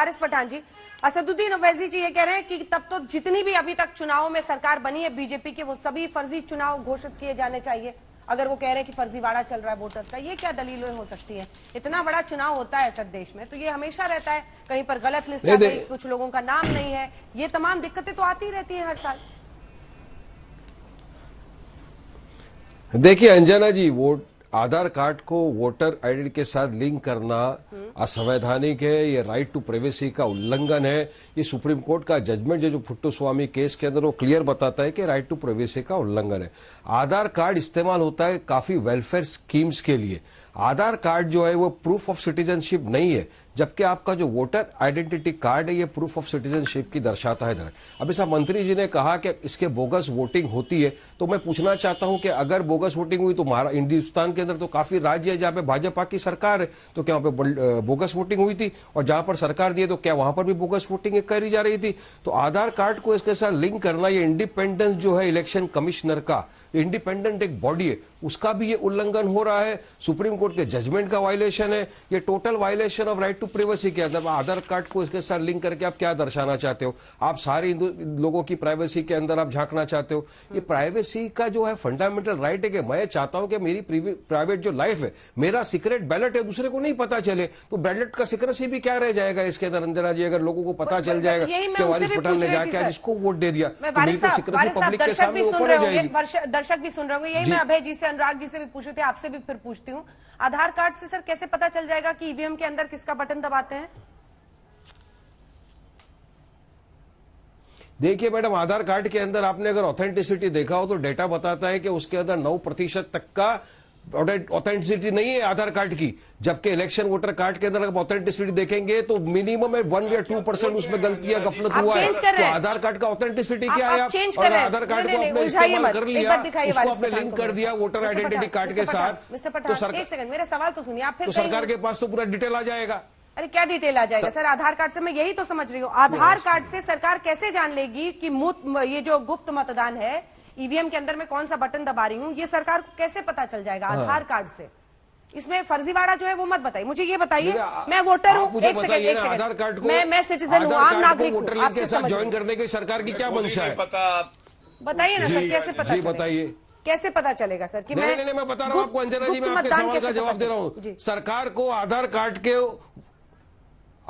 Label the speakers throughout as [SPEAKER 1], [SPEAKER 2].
[SPEAKER 1] वारिस पठान जी, असदुद्दीन ओवैसी जी ये कह रहे हैं कि तब तो जितनी भी अभी तक चुनाव में सरकार बनी है बीजेपी के, वो सभी फर्जी चुनाव घोषित किए जाने चाहिए। अगर वो कह रहे हैं कि फर्जीवाड़ा चल रहा है वोटर्स का, ये क्या दलीलें हो सकती हैं? इतना बड़ा चुनाव होता है सर देश में, तो ये हमेशा रहता है, कहीं पर गलत लिस्ट आ गई, कुछ लोगों का नाम नहीं है, ये तमाम दिक्कतें तो आती रहती हैं हर साल।
[SPEAKER 2] देखिए अंजना जी, वोट आधार कार्ड को वोटर आईडी के साथ लिंक करना असंवैधानिक है, ये राइट टू प्राइवेसी का उल्लंघन है। ये सुप्रीम कोर्ट का जजमेंट जो पुट्टू स्वामी केस के अंदर वो क्लियर बताता है कि राइट टू प्राइवेसी का उल्लंघन है। आधार कार्ड इस्तेमाल होता है काफी वेलफेयर स्कीम्स के लिए। आधार कार्ड जो है वो प्रूफ ऑफ सिटीजनशिप नहीं है, जबकि आपका जो वोटर आइडेंटिटी कार्ड है ये प्रूफ ऑफ सिटीजनशिप की दर्शाता है। अभी साहब मंत्री जी ने कहा कि इसके बोगस वोटिंग होती है, तो मैं पूछना चाहता हूं कि अगर बोगस वोटिंग हुई तो हिंदुस्तान के अंदर तो काफी राज्य है जहां पे भाजपा की सरकार है, तो क्या वहां पे बोगस वोटिंग हुई थी? और जहां पर सरकार दी है तो क्या वहां पर भी बोगस वोटिंग करी जा रही थी? तो आधार कार्ड को इसके साथ लिंक करना, ये इंडिपेंडेंस जो है इलेक्शन कमिश्नर का, इंडिपेंडेंट एक बॉडी है, उसका भी ये उल्लंघन हो रहा है। सुप्रीम कोर्ट के जजमेंट का वायलेशन है, ये total violation of right to privacy के अंदर। आधार कार्ड को इसके साथ लिंक करके आप क्या दर्शाना चाहते हो? आप सारे लोगों की प्राइवेसी के अंदर आप झांकना चाहते हो? ये प्राइवेसी का जो है फंडामेंटल राइट है कि मैं चाहता हूं कि मेरी प्राइवेट जो लाइफ है, मेरा सीक्रेट बैलेट है, दूसरे को नहीं पता चले, तो बैलेट का सीक्रेसी भी क्या रह जाएगा इसके अंदर? अंजना जी, अगर लोगों को पता चल जाएगा कि वारिस पठान ने जाके आज इसको वोट दे दिया, तो मेरी तो सीक्रेसी पब्लिक के सामने ओपन हो जाएगी।
[SPEAKER 1] दर्शक भी सुन रहे होंगे, यही मैं अभय जी से, अनुराग जी से भी पूछे थे, आपसे भी फिर पूछती हूँ। आधार कार्ड से सर कैसे पता चल जाएगा कि ईवीएम के अंदर किसका बटन दबाते हैं?
[SPEAKER 2] देखिए मैडम, आधार कार्ड के अंदर आपने अगर ऑथेंटिसिटी देखा हो तो डेटा बताता है कि उसके अंदर 9% तक का ऑथेंटिसिटी नहीं है आधार कार्ड की, जबकि इलेक्शन वोटर कार्ड के अंदर अगर ऑथेंटिसिटी देखेंगे तो मिनिमम 1 या 2% उसमें गलतियां गफलत हुआ है। तो आधार कार्ड का ऑथेंटिसिटी क्या है? और आधार कार्ड को आपने इस्तेमाल कर लिया, उसको आपने लिंक कर दिया वोटर आइडेंटिटी कार्ड के साथ,
[SPEAKER 1] तो सरकार, एक सेकंड मेरा सवाल तो सुनिए आप, फिर
[SPEAKER 2] तो सरकार के पास तो पूरा डिटेल आ जाएगा।
[SPEAKER 1] अरे क्या डिटेल आ जाएगा सर आधार कार्ड से? मैं यही तो समझ रही हूँ, आधार कार्ड से सरकार कैसे जान लेगी कि ये जो गुप्त मतदान है ईवीएम के अंदर में कौन सा बटन दबा रही हूँ, ये सरकार को कैसे पता चल जाएगा आधार कार्ड से? इसमें फर्जीवाड़ा जो है वो मत बताइए, मुझे ये बताइए, मैं वोटर हूँ। एक सेकंड,
[SPEAKER 2] आधार कार्ड को
[SPEAKER 1] मैं सिटीजन हूँ, आम नागरिक हूँ,
[SPEAKER 2] वोटर लिंक के साथ ज्वाइन करने की सरकार की क्या मंशा है?
[SPEAKER 1] बताइए ना सर, कैसे पता चलेगा?
[SPEAKER 2] बताइए कैसे
[SPEAKER 1] पता चलेगा सर कि
[SPEAKER 2] मैं बता रहा हूँ आपको अंजना जी, मैं आपके सवाल का जवाब दे रहा हूँ।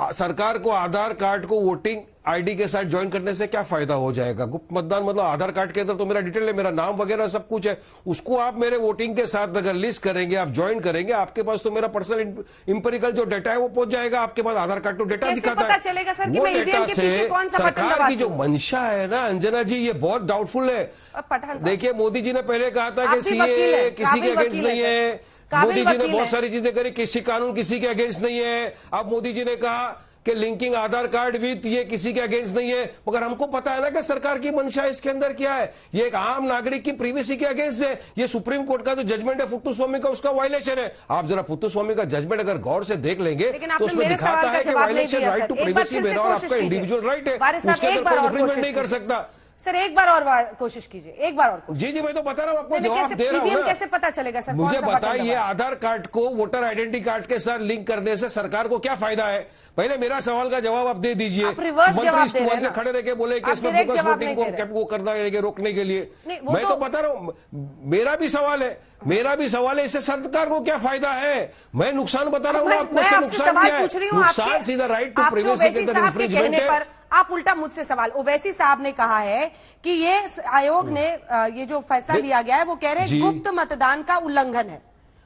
[SPEAKER 2] सरकार को आधार कार्ड को वोटिंग आईडी के साथ ज्वाइन करने से क्या फायदा हो जाएगा? गुप्त मतदान मतलब आधार कार्ड के अंदर तो मेरा डिटेल है, मेरा नाम वगैरह सब कुछ है, उसको आप मेरे वोटिंग के साथ अगर लिस्ट करेंगे, आप ज्वाइन करेंगे, आपके पास तो मेरा पर्सनल इंपेरिकल जो डेटा है वो पहुंच जाएगा आपके पास। आधार कार्ड तो डेटा दिखाता है,
[SPEAKER 1] चलेगा सर
[SPEAKER 2] वो डेटा से सरकार की जो मंशा है ना अंजना जी, ये बहुत डाउटफुल है। देखिए मोदी जी ने पहले कहा था कि सीए किसी के अगेंस्ट नहीं है, मोदी जी ने बहुत सारी चीजें करी, किसी कानून किसी के अगेंस्ट नहीं है। अब मोदी जी ने कहा कि लिंकिंग आधार कार्ड विथ ये किसी के अगेंस्ट नहीं है, मगर हमको पता है ना कि सरकार की मंशा इसके अंदर क्या है। ये एक आम नागरिक की प्राइवेसी के अगेंस्ट है। ये सुप्रीम कोर्ट का जो जजमेंट है पुट्टू स्वामी का, उसका वायलेशन है। आप जरा पुट्टू स्वामी का जजमेंट अगर गौर से देख लेंगे तो उसमें दिखाता है कि वायलेशन राइट टू प्राइवेसी मेरा और आपका इंडिविजुअल राइट है, उसके अंदर कोई इंफ्रिंजमेंट नहीं कर सकता।
[SPEAKER 1] सर एक बार और कोशिश कीजिए, एक बार और कोशिश।
[SPEAKER 2] जी मैं तो बता रहा हूँ आपको, जवाब दे रहा हूँ।
[SPEAKER 1] कैसे पता चलेगा सर?
[SPEAKER 2] मुझे बताइए आधार कार्ड को वोटर आइडेंटिटी कार्ड के साथ लिंक करने से सरकार को क्या फायदा है? पहले मेरा सवाल का जवाब आप दे दीजिए। मंत्री खड़े रह के बोले कि इसमें बोगस वोटिंग को करना है रोकने के लिए। मैं तो बता रहा हूँ, मेरा भी सवाल है, इससे सरकार को क्या फायदा है? मैं नुकसान बता रहा हूँ आपको, नुकसान क्या है? नुकसान सीधा राइट टू प्राइवेसी के अंदर इंफ्रिंजमेंट है।
[SPEAKER 1] आप उल्टा मुझसे सवाल, ओवैसी साहब ने कहा है कि ये आयोग ने ये जो फैसला लिया गया है वो कह रहे हैं गुप्त मतदान का उल्लंघन है।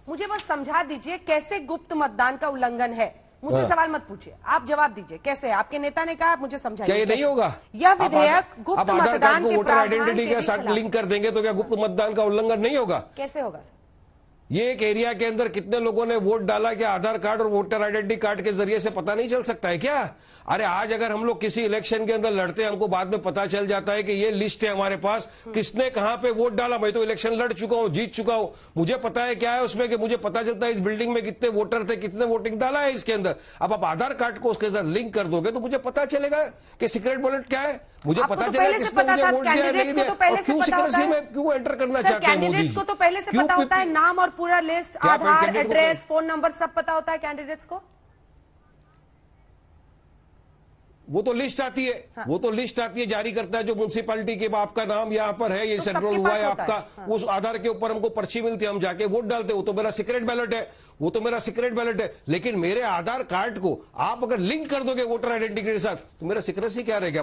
[SPEAKER 1] मुझे बस समझा दीजिए कैसे गुप्त मतदान का उल्लंघन है? मुझसे सवाल मत पूछिए, आप जवाब दीजिए कैसे? आपके नेता ने कहा, मुझे समझाइए।
[SPEAKER 2] क्या ये नहीं होगा?
[SPEAKER 1] यह विधेयक गुप्त मतदान के
[SPEAKER 2] वोटर आइडेंटिटी के साथ लिंक कर देंगे तो क्या गुप्त मतदान का उल्लंघन नहीं होगा?
[SPEAKER 1] कैसे होगा?
[SPEAKER 2] ये एक एरिया के अंदर कितने लोगों ने वोट डाला, क्या आधार कार्ड और वोटर आइडेंटिटी कार्ड के जरिए से पता नहीं चल सकता है क्या? अरे आज अगर हम लोग किसी इलेक्शन के अंदर लड़ते हैं, हमको बाद में पता चल जाता है कि ये लिस्ट है हमारे पास, किसने कहां पे वोट डाला। मैं तो इलेक्शन लड़ चुका हूं, जीत चुका हूं, मुझे पता है क्या है उसमें, कि मुझे पता चलता है इस बिल्डिंग में कितने वोटर थे, कितने वोटिंग डाला है इसके अंदर। अब आप आधार कार्ड को उसके अंदर लिंक कर दोगे तो मुझे पता चलेगा कि सीक्रेट बैलेट क्या है, मुझे पता चलेगा किसने मुझे वोट दिया नहीं दिया, और क्यों सीक्रेसी में क्यों एंटर करना चाहते हैं मोदी जी?
[SPEAKER 1] को तो पहले से पता होता है, नाम और पूरा लिस्ट, आधार, एड्रेस, फोन नंबर सब पता होता है कैंडिडेट्स को।
[SPEAKER 2] वो तो लिस्ट आती है, वो तो लिस्ट आती है, जारी करता है जो म्युनिसिपैलिटी के आपका नाम यहाँ पर है, ये
[SPEAKER 1] तो
[SPEAKER 2] सेंट्रल
[SPEAKER 1] सबके
[SPEAKER 2] हुआ
[SPEAKER 1] पास
[SPEAKER 2] है
[SPEAKER 1] होता
[SPEAKER 2] आपका,
[SPEAKER 1] है।
[SPEAKER 2] उस आधार के ऊपर हमको पर्ची मिलती है, हम जाके वोट डालते हैं, वो तो मेरा सीक्रेट बैलेट है, वो तो मेरा सीक्रेट बैलेट है। लेकिन मेरे आधार कार्ड को आप अगर लिंक कर दोगे वोटर आइडेंटिटी के साथ तो मेरा सीक्रेसी क्या रहेगा?